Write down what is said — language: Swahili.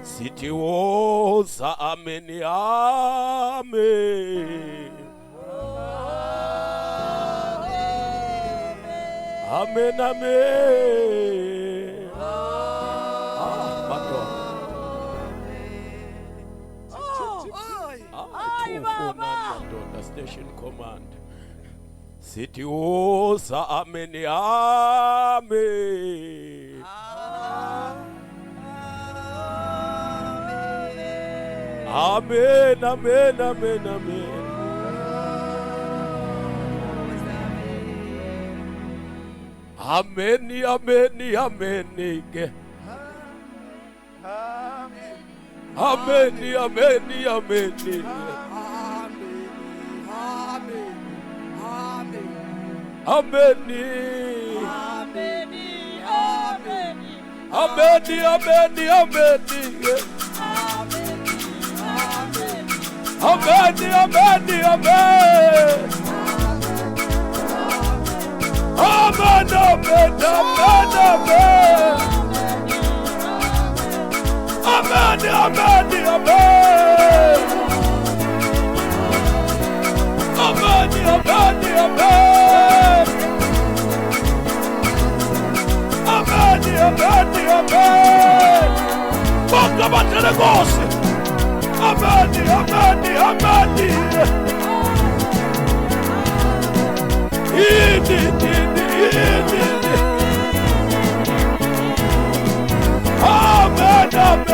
Sithi woza amen amen. Amen amen. The station command. Sithi woza amen amen. Amen, amen, amen, amen. Amen, amen, amen. Amen, amen, amen. Amen. Amen, amen, amen. Amen, amen, amen. Amen, amen, amen, amen. Amen, amen, amen. Amen, amen, amen. Amen, amen, amen. Baka batele gose. Amen, amen, amen. Amen, amen.